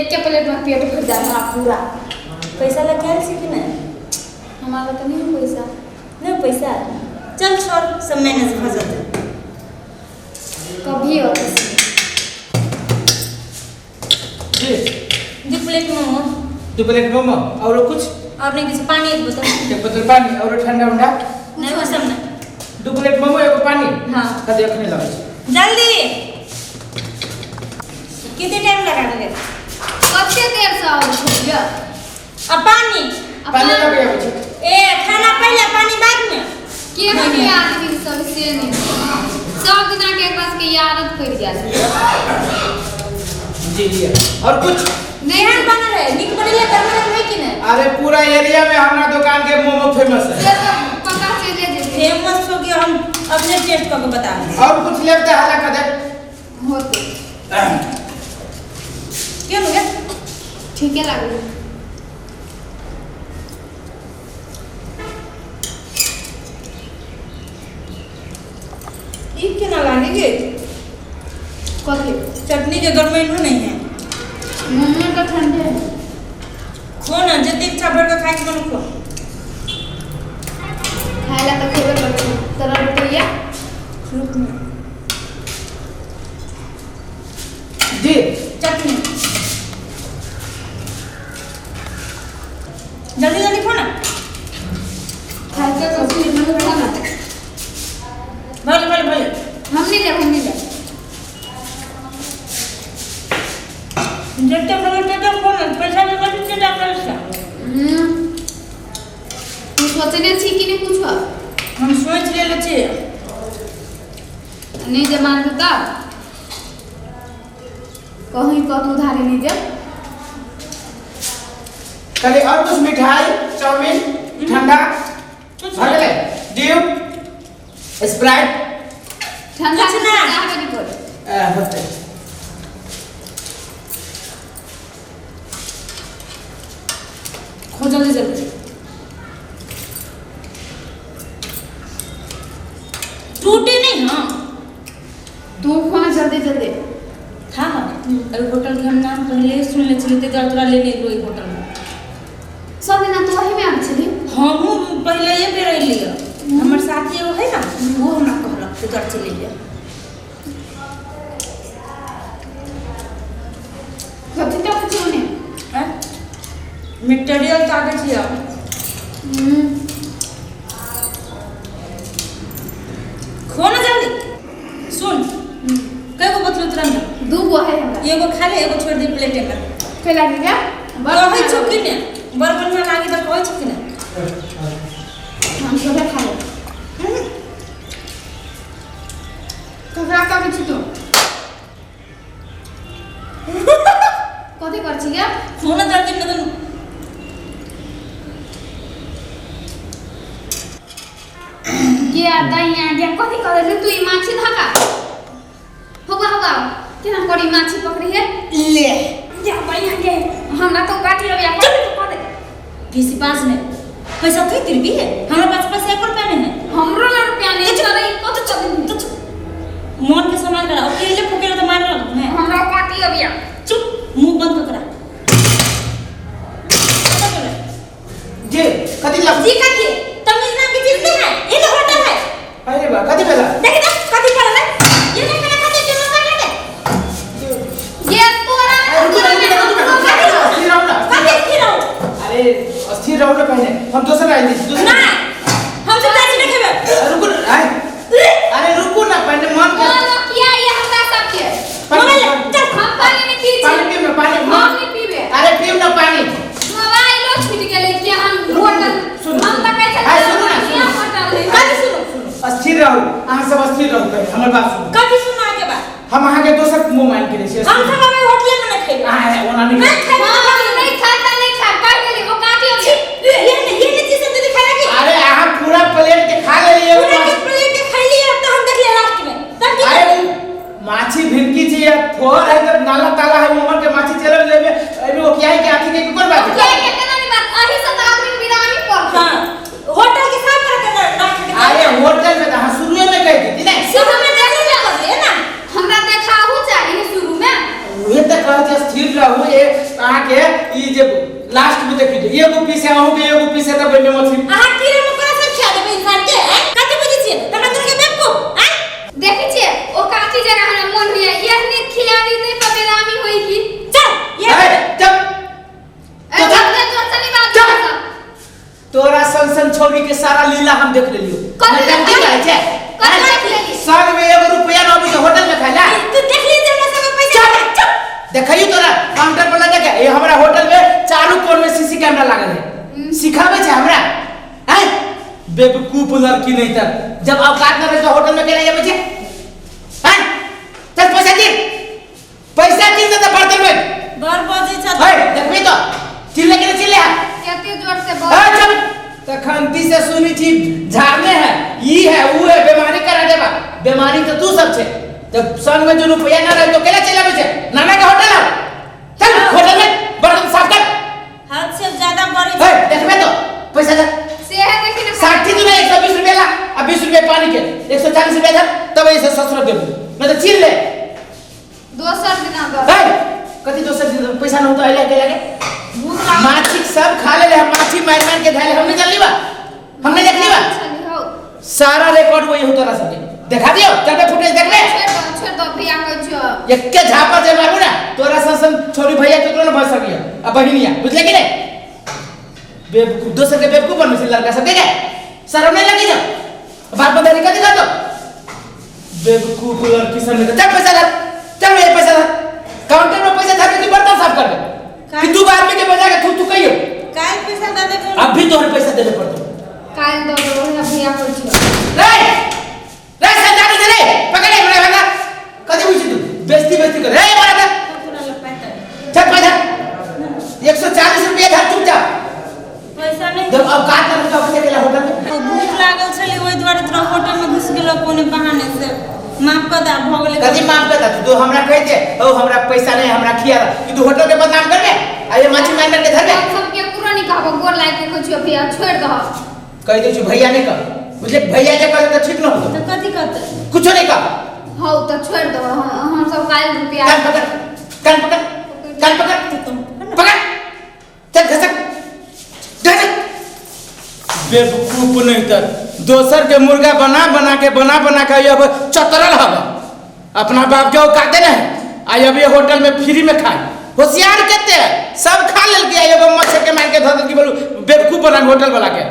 एक के प्लेट में पेट भर जाता पूरा। पैसा लग गया है कि नहीं? हमारा तो नहीं पैसा। नहीं पैसा, चल छोड़, सब मैनेज हो जाता है। कभी होता जी 2 प्लेट मोमो। 2 प्लेट मोमो और कुछ? आपने किसी पानी एक बोतल। एक बोतल पानी और ठंडा उंडा? नहीं वो सब नहीं। 2 प्लेट मोमो एक पानी? हाँ। कद रखने लगे जल्दी। कितने टाइम लगा दोगे? कच्चे देर से आओ भैया। अब पानी लगे कुछ? ए खाना पहले पानी बाद में। के बने आदमी सब से नहीं सब दिन के पास के आदत पड़ जाती है। जी जी और कुछ? नहीं हम बना रहे निक बनेले करना है कि नहीं? अरे पूरा एरिया में हमारा दुकान के मोमो फेमस है। ये तो पता चले जे फेमस हो गया, हम अपने टेस्ट करके बता दें। और कुछ लेते हाला कर दे होते क्यों हो गया? ठीक है लग रही ये क्यों ना लगेगी? कथी चटनी के गरमाइन नहीं है। मोमो तो ठंडे है। खो ना जितनी इच्छा भर के खाए के मन खो। खाएला तो खेबे करते तरह रुपया जी चटनी जल्दी जल्दी खो ना। खाए के तो फिर मन खाना भले भले भले हम नहीं ले जितने भले जितने खो ना, पैसा में मत जितने डॉक्टर से। तू सोचने छी कि नहीं कुछ हम सोच ले छे नहीं जे मान का कहीं कत उधारी नहीं दे कल और कुछ मिठाई चाउमीन ठंडा भगले ड्यू स्प्राइट ठंडा कुछ ना। नहीं कर होते खो जल्दी जल्दी। टूटे नहीं हाँ तू खाना जल्दी जल्दी हाँ हाँ अरे होटल के हम नाम पहले ही सुन ले चले थे तोरा ले ले कोई होटल में। सब दिन तो वही में आछली हम पहले ये पे रह लिया हमर साथी एगो है ना वो हमरा कहलक तो तोरा चले लिया। कथि तो कुछ नहीं हैं मटेरियल ताके छिया खो ना जल्दी। सुन कई को बोतल तुरंत दू गो है हमरा एगो खा ले एगो छोड़ दे प्लेट में। खेला नहीं क्या कहै छ कि ने बड़ बढ़िया लागी त कहै छ कि ने हम सब खा ले ककरा का बिछ तो कथि कर छी क्या खो ना जल्दी न तो के आता यहाँ जे कथि करे तू ई माछी धका होगा केना करी माछी पकड़ी है ले जा बढ़िया के हमरा तो काटी लबिया कर दे किसी पास में पैसा तो तेरे भी है हमारे पास पैसा 1 रुपया नहीं है। हमरो ना रुपया नहीं करे कत चल मन के सामान करा अकेले फुकेले तो मार रहा मैं हमरा काटी लबिया चुप मुंह बंद कर करा जी कदी लग जी कथी तमीज नाम की चीज नहीं है ये तो होटल है। अरे बा कदी बेला देख ना कथी कर रहा है ये नहीं खाना खाते जो मत करते ये तोरा कथी खिलाओ अरे अस्थिर रहो ना पहले हम दूसरा आए दूसरा ना हम सब ताजी नहीं खेबे रुको आए अरे रुको ना पहले मन के बोलो किया ये हमरा सब के मोबाइल चल हम पानी नहीं पी पानी पी ना पानी हम नहीं पीबे अरे पी ना पानी मोबाइल लो छूट गेले कि हम होटल हम त कहै छै सुनो ना यहाँ होटल है कथी सुनो अस्थिर रहो अहाँ सब अस्थिर रहो पहले हमर बात सुनो कथी सुनो आगे बात हम अहाँ के दोसर मुंह मान के लिए हम सब हमें होटल में नहीं खेबे अहाँ ओना नहीं नहीं खेबे नहीं खाता नहीं खा कर गेली वो काटी हो ये नहीं चीज तो दिखाना कि अरे अहाँ पूरा प्लेट के खा ले लिए पूरा के प्लेट के खाई लिया तो हम देख लिया लास्ट में तब की अरे माछी भिनकी छी या थोर है जब नाला ताला है मोमन के माछी चले लेबे अभी वो क्या है कि आथी के कोन बात क्या के केना नहीं बात अही से तो आदमी बिरामी पर हां होटल के साथ करके लास्ट में अरे होटल में तो हाँ शुरू में कह दी नहीं शुरू में देख लिया है ना हमरा देखाहू चाहिए शुरू में ये तो कहते स्थिर रहू ये हम देख लेलियो कथी टंकी देख रहे छे कथी देख लेली? संग में 1 रुपया न अभी होटल में खाला तू देख ली जे हमरा सब पैसा चुप देखियो तोरा काउंटर पर लगा के ये हमरा होटल में चालू कोण में सीसी कैमरा लागल है सिखावे छे हमरा हैं बेवकूफ लड़की नहीं तर जब औकात न रहे तो होटल में केला जाबे छे हैं चल पैसा दे तो बर्तन में बर बजे छ है देखबी तो चिल्ले के चिल्ले है केते जोर से ए बोल चल तखंती से सुनी थी झाड़ने है ई है वो है बीमारी करा देबा बीमारी तो तू सब छे जब संग में जो रुपया ना रहे तो केला चलावे छे नाना का होटल है चल होटल में बर्तन साफ कर हद से ज्यादा बड़ी है देखबे तो पैसा दे से है देखी ना 60 तू 120 रुपया ला अब 20 रुपया पानी के 140 रुपया दे तब ऐसे ससुर देबू नहीं तो चिल्ले दोसर दिन दो है कथि दोसर दिन पैसा न हो तो आइले के लगे भूख लाग माछी सब खा ले हम माछी मार मार के धाले हमने जान लीबा हमने देख लीबा चली हो सारा रिकॉर्ड वही हो तोरा सबके देखा दियो चल फुटेज देखबे छोड़ दो भैया को जो एक्के झापा जे मारू ना तोरा संसन छोरी भैया केकरो न भस सकिया अब बहिनिया बुझले कि नहीं बेवकूफ दोसर के बेवकूफ बनमे से लड़का सब के शर्म नहीं लगी जा बात बता दिखा दिखा तो बेवकूफ लड़की सब ने चल पैसा दे चल ये पैसा दे काउंटर में पैसा धर के तू बर्तन साफ कर दे कि तू आदमी के बजा के तू कहियो काल पैसा दे दे अब भी तोहरे पैसा देबे पड़तो काल दो भैया को जो रे रे संजानी दे रे पकड़े बड़ा बड़ा कदे हुई तू बेइज्जती कर रे मारा दे पूरा लपेटा चल पैसा 140 रुपया धर चुपचाप पैसा नहीं जब अब काट कर तो अपने केला होटल में तो भूख लागल छले ओइ द्वारे तोरा होटल में घुस गेलो कोने बहाने से माफ कर दा भ गेले कदी माफ कर दा तू हमरा कह दे ओ हमरा पैसा नहीं हमरा खिया कि तू होटल के बदनाम करबे आ ये माछी मार के धरबे हम सब के पूरा नहीं कहबो गोर लाग के कुछ भैया छोड़ दो कह दे छु भैया नहीं कर बुझले भैया जे कर तो ठीक न हो तो कथि करते कुछ नहीं कर हो तो छोड़ दो हम सब काल रुपया कान पकड़ पकड़ चल घसक घसक बेवकूफ नहीं तर दोसर के मुर्गा बना के अब चतरल हब अपना बाप के औकाते नहीं आई अब ये होटल में फ्री में खाए होशियार केते सब खा लेल के एगो मच्छर के मार के धर के बोलू बेवकूफ बना होटल वाला के